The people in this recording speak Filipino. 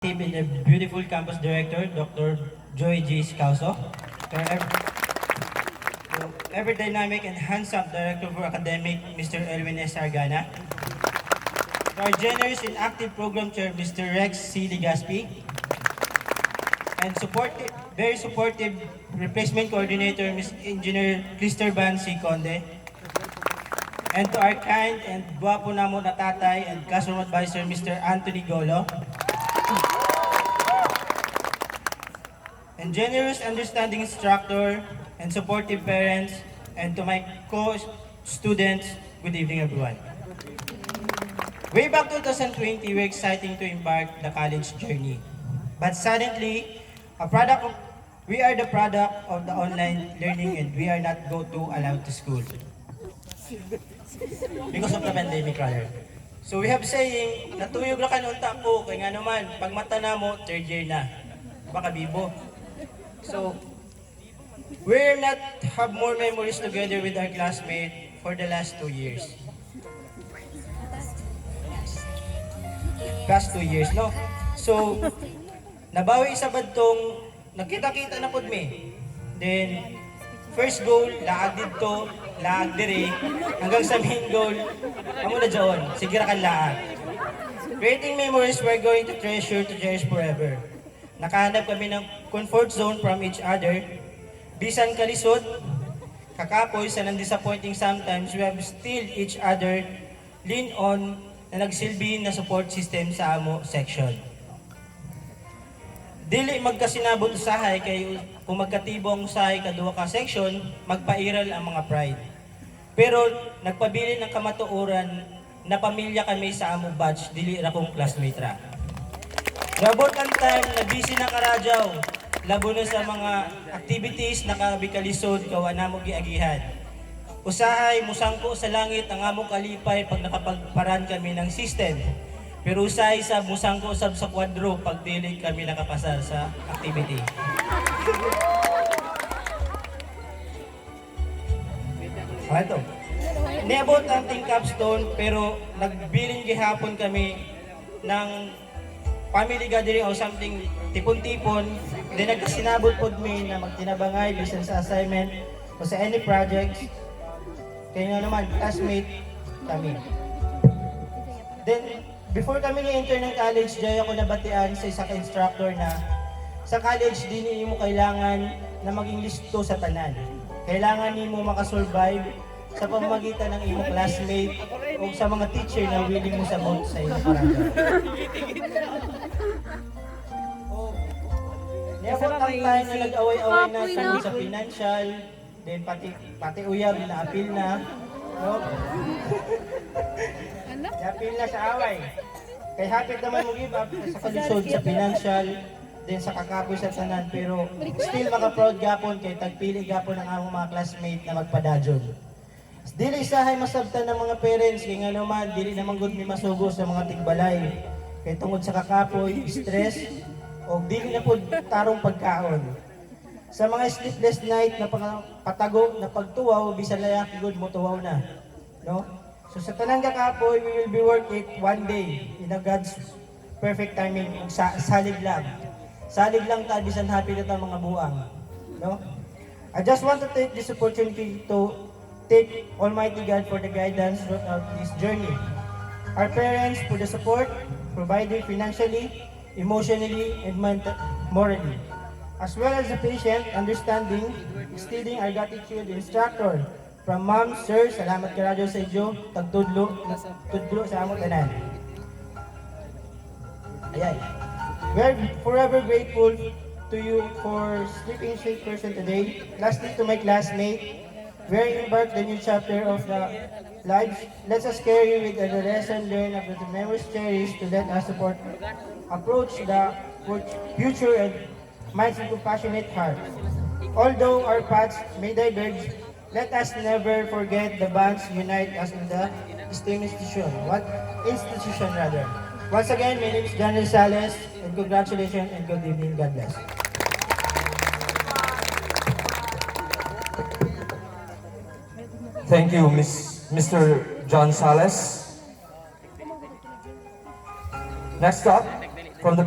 Team and the beautiful campus director, Dr. Joy G. Scauso. Ever dynamic and hands-up director for academic, Mr. Elwin S. Argana. Our generous and active program chair, Mr. Rex C. Ligaspi. And very supportive replacement coordinator, Ms. Engineer Clisterban C. Conde. And to our kind and guwapo namo na tatay and classroom advisor, Mr. Anthony Golo. And generous, understanding instructor and supportive parents, and to my co-students, good evening everyone. Way back 2020, we're excited to embark the college journey. But suddenly, we are the product of the online learning and we are not allowed to school. Because of the pandemic rather. So we have saying, natuyog na kanunta po, kaya nga naman, pag mata na mo, third year na. Baka bibo. So, we're not have more memories together with our classmates for the last 2 years. Past 2 years, no? So, nabawi sa badtong, nagkita-kita na pod me. Then, first goal, laag dito, laag dire, hanggang sa main goal, amo na dyan, sige ra kan laag. Creating memories we're going to cherish forever. Nakahanap kami ng comfort zone from each other. Bisan kalisod, kakapoy sa disappointing sometimes, we have still each other lean on na nagsilbi na support system sa amo section. Dili magkasinabot usahay kay kung magkatibong usahay kaduha ka section, magpairal ang mga pride. Pero nagpabilin ng kamatuoran na pamilya kami sa amo batch, dili ra kong classmate ra. Rabot ang time na busy na karadyaw, labo na sa mga activities na kabikalisod kawa na mo giagihan. Usahay, musangko sa langit ang among kalipay pag nakapagparan kami ng system. Pero usahay sa musangko sab sa kwadro pag dili kami nakapasar sa activity. Ito. Niabot ang team capstone pero nagbilin gihapon kami ng family gathering o something, tipon-tipon, then nagkasinabot po mi na magtinabangay bisan sa assignment o sa any projects. Kaya nga naman, classmate kami. Then, before kami nga-enter ng college, dahil ako nabatian sa isa ka-instructor na sa college, di mo kailangan na maging listo sa tanan. Kailangan mo makasurvive sa pamamagitan ng iyong classmate o sa mga teacher na willing mo sabot sa iyong paraga. Niyabot ang time na nag-away-away na kami sa financial, then pati uyab na apil na. No? Apil na sa away. Kaya hapit naman mo give up sa kalisod sa financial, then sa kakapoy sa tanan, pero still maka-proud gapon kay tagpili gapon ang among mga classmate na magpadadyon. Dili isahay masabtan ng mga parents, kaya nga naman, dili naman good ni masugo sa mga tigbalay. Kaya tungod sa kakapoy, stress, o dili na po tarong pagkaon. Sa mga sleepless night na patago, na pagtuwaw, bisan layaki good mo tuwaw na. No? So sa tanang kakapoy, we will be work it one day in a God's perfect timing, salig lang. Salig lang ta, bisan happy na ta mga buang. No? I just want to take this opportunity to thank Almighty God for the guidance throughout this journey. Our parents for the support provided financially, emotionally, and morally. As well as the patient, understanding, extending our gratitude instructor. From Ma'am, Sir, salamat karadyo sa inyo, tudlo sa among tanan. Ayan. We're forever grateful to you for sleeping safe person today. Lastly, to my classmate, we're embarked the new chapter of the lives. Let us carry with the lesson learned of the memories cherished to let us approach the future and minds with compassionate heart. Although our paths may diverge, let us never forget the bonds unite us in the STEM institution. What institution rather? Once again, my name is John Rosales, and congratulations and good evening. God bless. Thank you, Mr. John Sales. Next up, from the